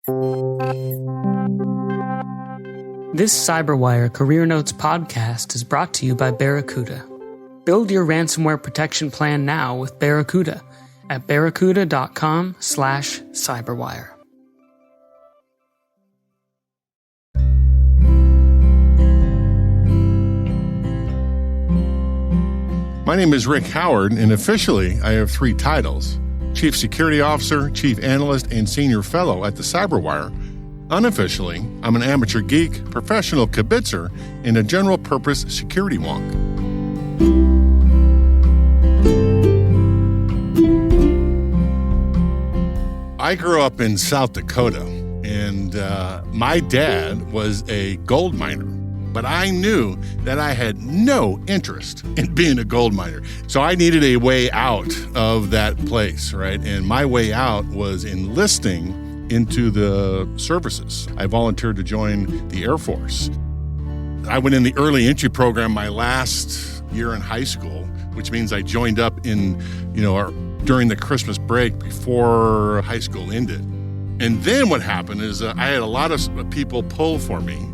This CyberWire Career Notes podcast is brought to you by Barracuda. Build your ransomware protection plan now with Barracuda at barracuda.com/cyberwire. My name is Rick Howard, and officially I have 3 titles: Chief Security Officer, Chief Analyst, and Senior Fellow at the CyberWire. Unofficially, I'm an amateur geek, professional kibitzer, and a general-purpose security wonk. I grew up in South Dakota, and my dad was a gold miner. But I knew that I had no interest in being a gold miner. So I needed a way out of that place, right? And my way out was enlisting into the services. I volunteered to join the Air Force. I went in the early entry program my last year in high school, which means I joined up in, during the Christmas break before high school ended. And then what happened is I had a lot of people pull for me,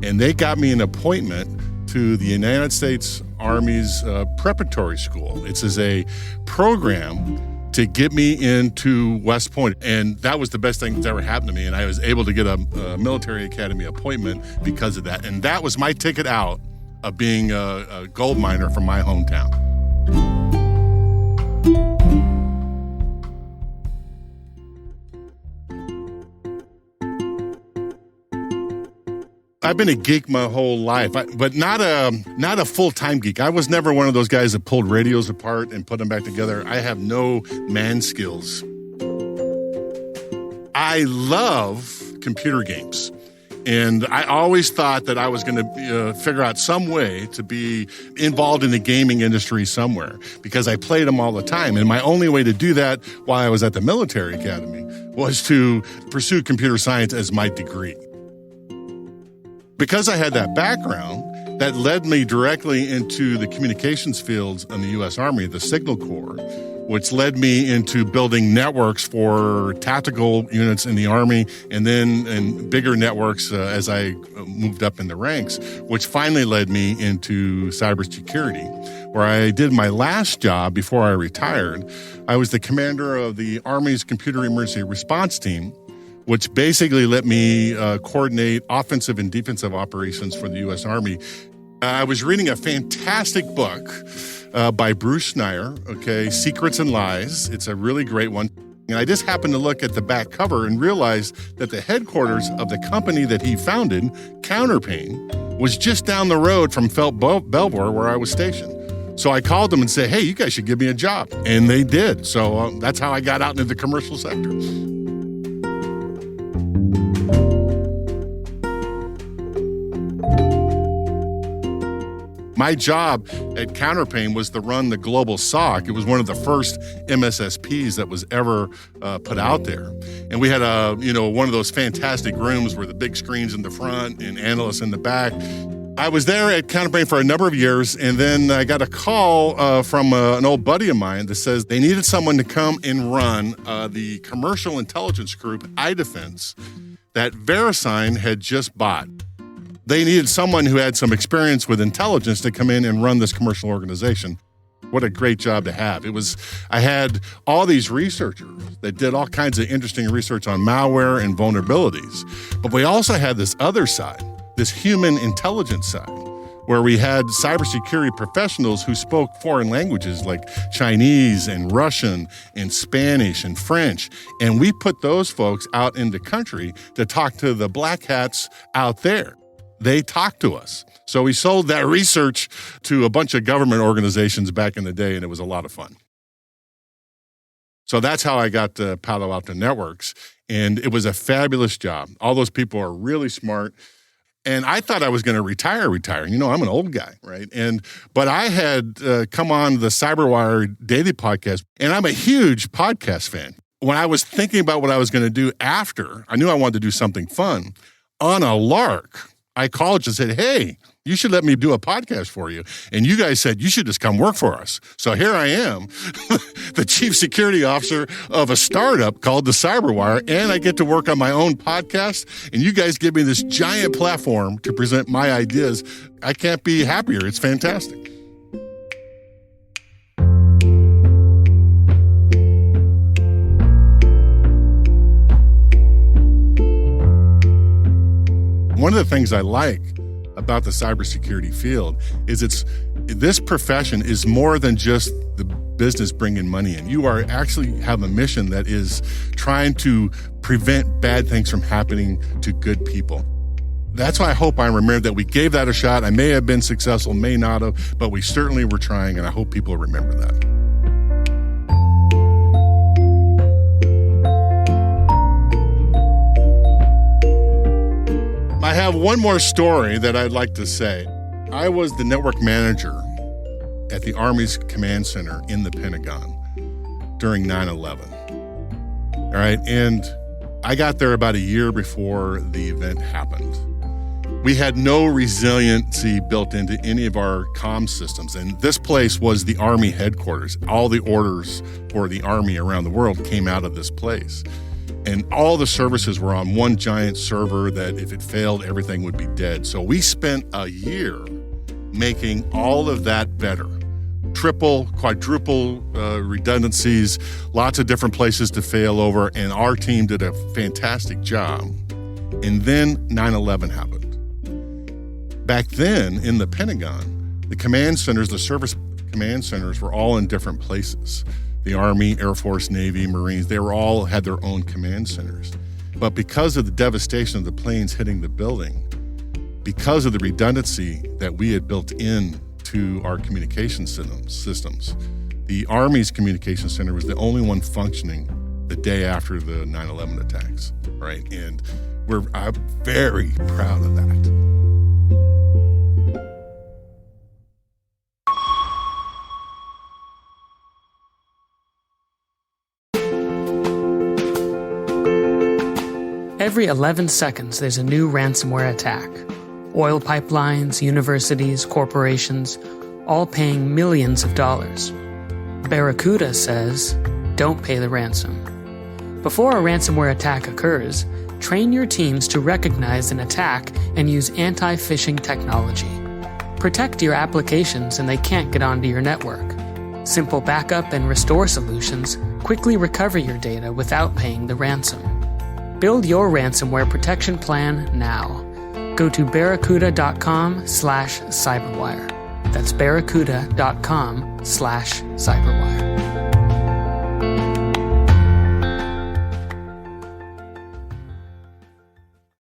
and they got me an appointment to the United States Army's preparatory school. It's as a program to get me into West Point. And that was the best thing that's ever happened to me. And I was able to get a military academy appointment because of that. And that was my ticket out of being a gold miner from my hometown. I've been a geek my whole life, but not a full-time geek. I was never one of those guys that pulled radios apart and put them back together. I have no man skills. I love computer games, and I always thought that I was going to figure out some way to be involved in the gaming industry somewhere because I played them all the time. And my only way to do that while I was at the military academy was to pursue computer science as my degree. Because I had that background, that led me directly into the communications fields in the U.S. Army, the Signal Corps, which led me into building networks for tactical units in the Army and then in bigger networks as I moved up in the ranks, which finally led me into cybersecurity, where I did my last job before I retired. I was the commander of the Army's Computer Emergency Response Team, which basically let me coordinate offensive and defensive operations for the U.S. Army. I was reading a fantastic book by Bruce Schneier, Secrets and Lies. It's a really great one. And I just happened to look at the back cover and realized that the headquarters of the company that he founded, Counterpane, was just down the road from Felt Belvoir, where I was stationed. So I called them and said, hey, you guys should give me a job. And they did. So that's how I got out into the commercial sector. My job at Counterpane was to run the global SOC. It was one of the first MSSPs that was ever put out there. And we had one of those fantastic rooms where the big screens in the front and analysts in the back. I was there at Counterpane for a number of years, and then I got a call from an old buddy of mine that says they needed someone to come and run the commercial intelligence group, iDefense, that VeriSign had just bought. They needed someone who had some experience with intelligence to come in and run this commercial organization. What a great job to have. I had all these researchers that did all kinds of interesting research on malware and vulnerabilities. But we also had this other side, this human intelligence side, where we had cybersecurity professionals who spoke foreign languages like Chinese and Russian and Spanish and French. And we put those folks out in the country to talk to the black hats out there. They talked to us. So we sold that research to a bunch of government organizations back in the day, and it was a lot of fun. So that's how I got to Palo Alto Networks, and it was a fabulous job. All those people are really smart. And I thought I was going to retire. I'm an old guy, right? But I had come on the CyberWire daily podcast, and I'm a huge podcast fan. When I was thinking about what I was going to do after, I knew I wanted to do something fun. On a lark, I called you and said, hey, you should let me do a podcast for you. And you guys said, you should just come work for us. So here I am, the chief security officer of a startup called the CyberWire, and I get to work on my own podcast. And you guys give me this giant platform to present my ideas. I can't be happier. It's fantastic. One of the things I like about the cybersecurity field is this profession is more than just the business bringing money in. You are actually have a mission that is trying to prevent bad things from happening to good people. That's why I hope I remember that we gave that a shot. I may have been successful, may not have, but we certainly were trying, and I hope people remember that. I have one more story that I'd like to say. I was the network manager at the Army's command center in the Pentagon during 9/11. All right, and I got there about a year before the event happened. We had no resiliency built into any of our comm systems, and this place was the Army headquarters. All the orders for the Army around the world came out of this place. And all the services were on one giant server that if it failed, everything would be dead. So we spent a year making all of that better. Triple, quadruple redundancies, lots of different places to fail over, and our team did a fantastic job. And then 9/11 happened. Back then in the Pentagon, the command centers, the service command centers were all in different places. The Army, Air Force, Navy, Marines, they were all had their own command centers. But because of the devastation of the planes hitting the building, because of the redundancy that we had built in to our communication systems, the Army's communication center was the only one functioning the day after the 9/11 attacks, right? And I'm very proud of that. Every 11 seconds, there's a new ransomware attack. Oil pipelines, universities, corporations, all paying millions of dollars. Barracuda says, don't pay the ransom. Before a ransomware attack occurs, train your teams to recognize an attack and use anti-phishing technology. Protect your applications and they can't get onto your network. Simple backup and restore solutions quickly recover your data without paying the ransom. Build your ransomware protection plan now. Go to barracuda.com/cyberwire. That's barracuda.com/cyberwire.